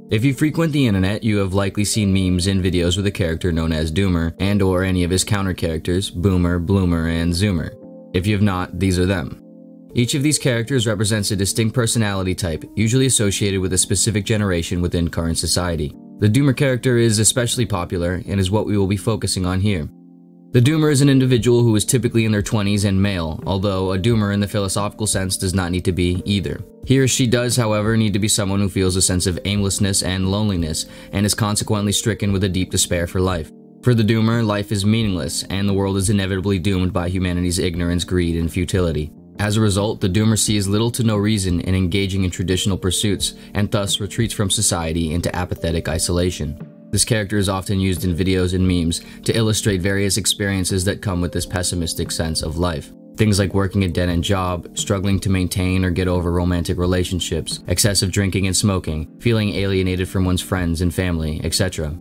If you frequent the internet, you have likely seen memes and videos with a character known as Doomer and or any of his counter characters, Boomer, Bloomer, and Zoomer. If you have not, these are them. Each of these characters represents a distinct personality type, usually associated with a specific generation within current society. The Doomer character is especially popular and is what we will be focusing on here. The Doomer is an individual who is typically in their 20s and male, although a Doomer in the philosophical sense does not need to be either. He or she does, however, need to be someone who feels a sense of aimlessness and loneliness, and is consequently stricken with a deep despair for life. For the Doomer, life is meaningless, and the world is inevitably doomed by humanity's ignorance, greed, and futility. As a result, the Doomer sees little to no reason in engaging in traditional pursuits, and thus retreats from society into apathetic isolation. This character is often used in videos and memes to illustrate various experiences that come with this pessimistic sense of life. Things like working a dead-end job, struggling to maintain or get over romantic relationships, excessive drinking and smoking, feeling alienated from one's friends and family, etc.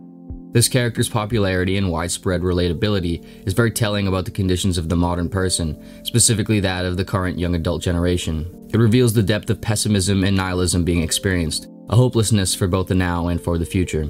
This character's popularity and widespread relatability is very telling about the conditions of the modern person, specifically that of the current young adult generation. It reveals the depth of pessimism and nihilism being experienced, a hopelessness for both the now and for the future.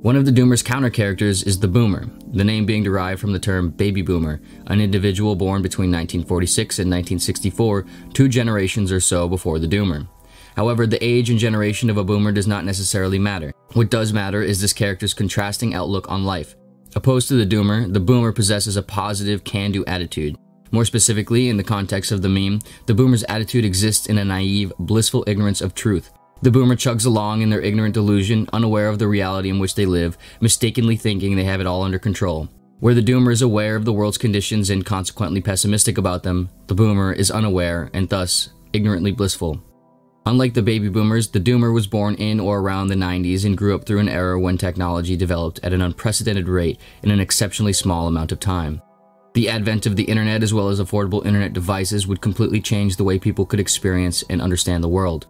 One of the Doomer's counter-characters is the Boomer, the name being derived from the term baby boomer, an individual born between 1946 and 1964, 2 generations or so before the Doomer. However, the age and generation of a Boomer does not necessarily matter. What does matter is this character's contrasting outlook on life. Opposed to the Boomer possesses a positive, can-do attitude. More specifically, in the context of the meme, the Boomer's attitude exists in a naive, blissful ignorance of truth. The Boomer chugs along in their ignorant delusion, unaware of the reality in which they live, mistakenly thinking they have it all under control. Where the Doomer is aware of the world's conditions and consequently pessimistic about them, the Boomer is unaware and thus ignorantly blissful. Unlike the baby boomers, the Doomer was born in or around the 90s and grew up through an era when technology developed at an unprecedented rate in an exceptionally small amount of time. The advent of the internet as well as affordable internet devices would completely change the way people could experience and understand the world.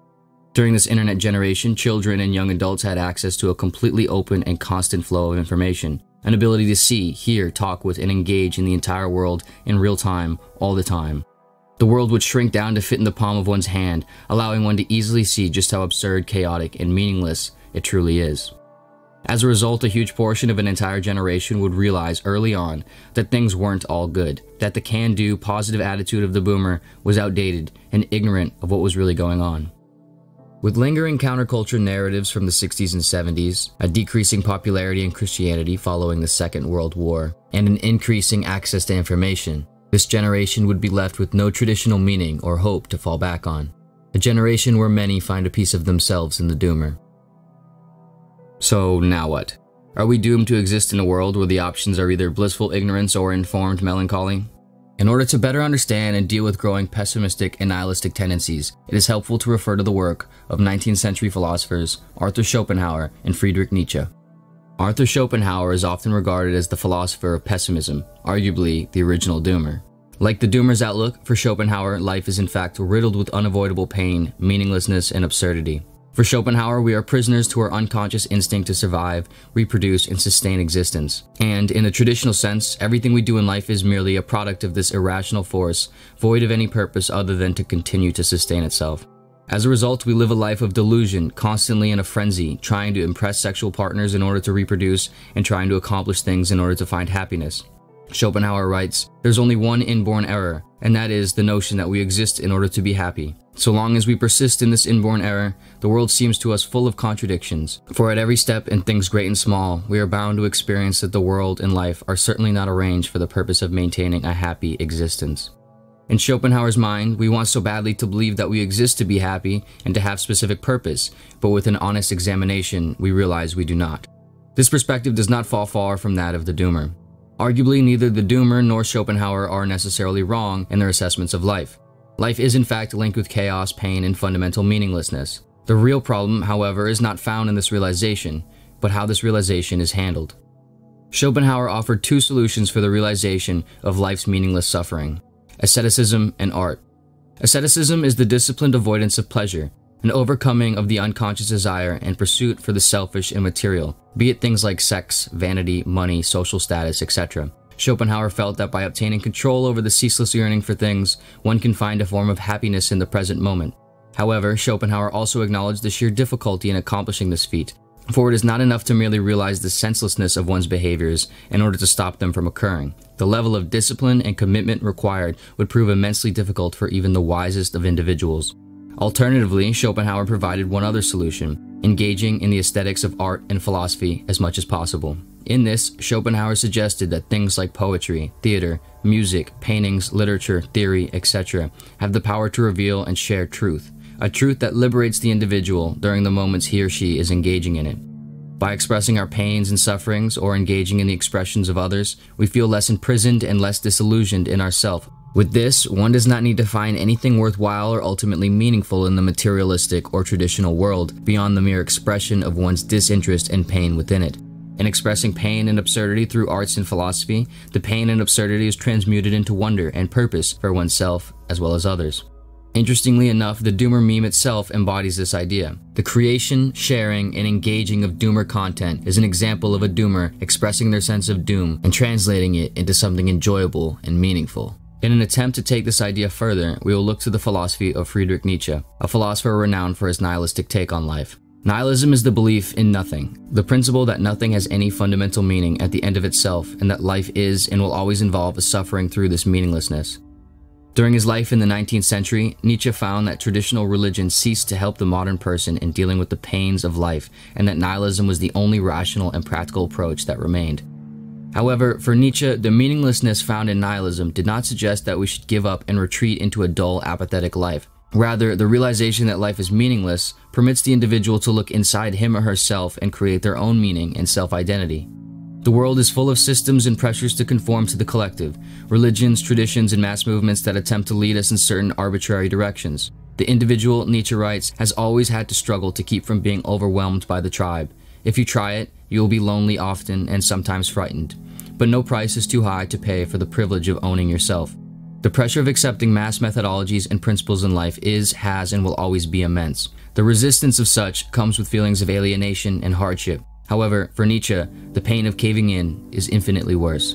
During this internet generation, children and young adults had access to a completely open and constant flow of information, an ability to see, hear, talk with, and engage in the entire world in real time, all the time. The world would shrink down to fit in the palm of one's hand, allowing one to easily see just how absurd, chaotic, and meaningless it truly is. As a result, a huge portion of an entire generation would realize early on that things weren't all good, that the can-do, positive attitude of the Boomer was outdated and ignorant of what was really going on. With lingering counterculture narratives from the 60s and 70s, a decreasing popularity in Christianity following the Second World War, and an increasing access to information, this generation would be left with no traditional meaning or hope to fall back on. A generation where many find a piece of themselves in the Doomer. So now what? Are we doomed to exist in a world where the options are either blissful ignorance or informed melancholy? In order to better understand and deal with growing pessimistic and nihilistic tendencies, it is helpful to refer to the work of 19th century philosophers Arthur Schopenhauer and Friedrich Nietzsche. Arthur Schopenhauer is often regarded as the philosopher of pessimism, arguably the original Doomer. Like the Doomer's outlook, for Schopenhauer, life is in fact riddled with unavoidable pain, meaninglessness, and absurdity. For Schopenhauer, we are prisoners to our unconscious instinct to survive, reproduce, and sustain existence. And, in the traditional sense, everything we do in life is merely a product of this irrational force, void of any purpose other than to continue to sustain itself. As a result, we live a life of delusion, constantly in a frenzy, trying to impress sexual partners in order to reproduce, and trying to accomplish things in order to find happiness. Schopenhauer writes, "There's only one inborn error, and that is the notion that we exist in order to be happy. So long as we persist in this inborn error, the world seems to us full of contradictions. For at every step in things great and small, we are bound to experience that the world and life are certainly not arranged for the purpose of maintaining a happy existence." In Schopenhauer's mind, we want so badly to believe that we exist to be happy and to have specific purpose, but with an honest examination, we realize we do not. This perspective does not fall far from that of the Doomer. Arguably, neither the Doomer nor Schopenhauer are necessarily wrong in their assessments of life. Life is in fact linked with chaos, pain, and fundamental meaninglessness. The real problem, however, is not found in this realization, but how this realization is handled. Schopenhauer offered 2 solutions for the realization of life's meaningless suffering: asceticism and art. Asceticism is the disciplined avoidance of pleasure, an overcoming of the unconscious desire and pursuit for the selfish and material, be it things like sex, vanity, money, social status, etc. Schopenhauer felt that by obtaining control over the ceaseless yearning for things, one can find a form of happiness in the present moment. However, Schopenhauer also acknowledged the sheer difficulty in accomplishing this feat, for it is not enough to merely realize the senselessness of one's behaviors in order to stop them from occurring. The level of discipline and commitment required would prove immensely difficult for even the wisest of individuals. Alternatively, Schopenhauer provided one other solution: engaging in the aesthetics of art and philosophy as much as possible. In this, Schopenhauer suggested that things like poetry, theater, music, paintings, literature, theory, etc. have the power to reveal and share truth, a truth that liberates the individual during the moments he or she is engaging in it. By expressing our pains and sufferings or engaging in the expressions of others, we feel less imprisoned and less disillusioned in ourself. With this, one does not need to find anything worthwhile or ultimately meaningful in the materialistic or traditional world beyond the mere expression of one's disinterest and pain within it. In expressing pain and absurdity through arts and philosophy, the pain and absurdity is transmuted into wonder and purpose for oneself as well as others. Interestingly enough, the Doomer meme itself embodies this idea. The creation, sharing, and engaging of Doomer content is an example of a Doomer expressing their sense of doom and translating it into something enjoyable and meaningful. In an attempt to take this idea further, we will look to the philosophy of Friedrich Nietzsche, a philosopher renowned for his nihilistic take on life. Nihilism is the belief in nothing, the principle that nothing has any fundamental meaning at the end of itself, and that life is and will always involve a suffering through this meaninglessness. During his life in the 19th century, Nietzsche found that traditional religion ceased to help the modern person in dealing with the pains of life, and that nihilism was the only rational and practical approach that remained. However, for Nietzsche, the meaninglessness found in nihilism did not suggest that we should give up and retreat into a dull, apathetic life. Rather, the realization that life is meaningless permits the individual to look inside him or herself and create their own meaning and self-identity. The world is full of systems and pressures to conform to the collective, religions, traditions, and mass movements that attempt to lead us in certain arbitrary directions. The individual, Nietzsche writes, has always had to struggle to keep from being overwhelmed by the tribe. If you try it, you will be lonely often and sometimes frightened. But no price is too high to pay for the privilege of owning yourself. The pressure of accepting mass methodologies and principles in life is, has, and will always be immense. The resistance of such comes with feelings of alienation and hardship. However, for Nietzsche, the pain of caving in is infinitely worse.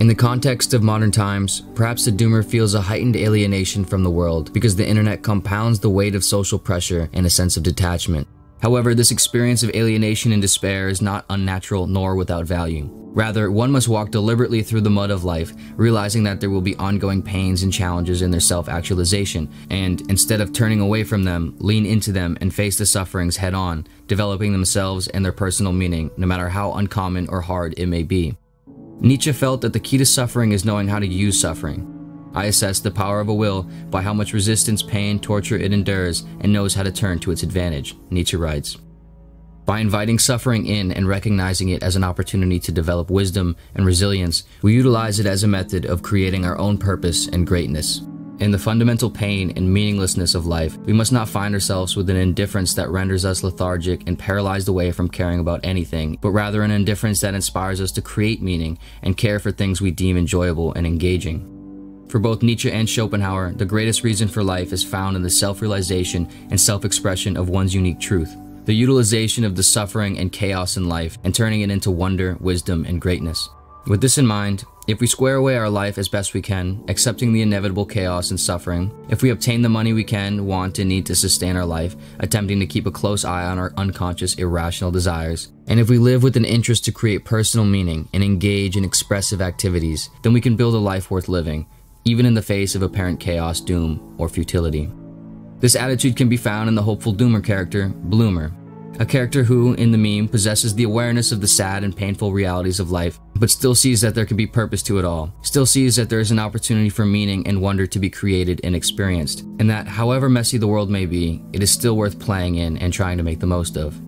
In the context of modern times, perhaps the Doomer feels a heightened alienation from the world because the internet compounds the weight of social pressure and a sense of detachment. However, this experience of alienation and despair is not unnatural nor without value. Rather, one must walk deliberately through the mud of life, realizing that there will be ongoing pains and challenges in their self-actualization, and instead of turning away from them, lean into them and face the sufferings head-on, developing themselves and their personal meaning, no matter how uncommon or hard it may be. Nietzsche felt that the key to suffering is knowing how to use suffering. I assess the power of a will by how much resistance, pain, torture it endures and knows how to turn to its advantage, Nietzsche writes. By inviting suffering in and recognizing it as an opportunity to develop wisdom and resilience, we utilize it as a method of creating our own purpose and greatness. In the fundamental pain and meaninglessness of life, we must not find ourselves with an indifference that renders us lethargic and paralyzed away from caring about anything, but rather an indifference that inspires us to create meaning and care for things we deem enjoyable and engaging. For both Nietzsche and Schopenhauer, the greatest reason for life is found in the self-realization and self-expression of one's unique truth, the utilization of the suffering and chaos in life and turning it into wonder, wisdom, and greatness. With this in mind, if we square away our life as best we can, accepting the inevitable chaos and suffering, if we obtain the money we can, want, and need to sustain our life, attempting to keep a close eye on our unconscious, irrational desires, and if we live with an interest to create personal meaning and engage in expressive activities, then we can build a life worth living, even in the face of apparent chaos, doom, or futility. This attitude can be found in the hopeful Doomer character, Bloomer, a character who, in the meme, possesses the awareness of the sad and painful realities of life, but still sees that there can be purpose to it all, still sees that there is an opportunity for meaning and wonder to be created and experienced, and that, however messy the world may be, it is still worth playing in and trying to make the most of.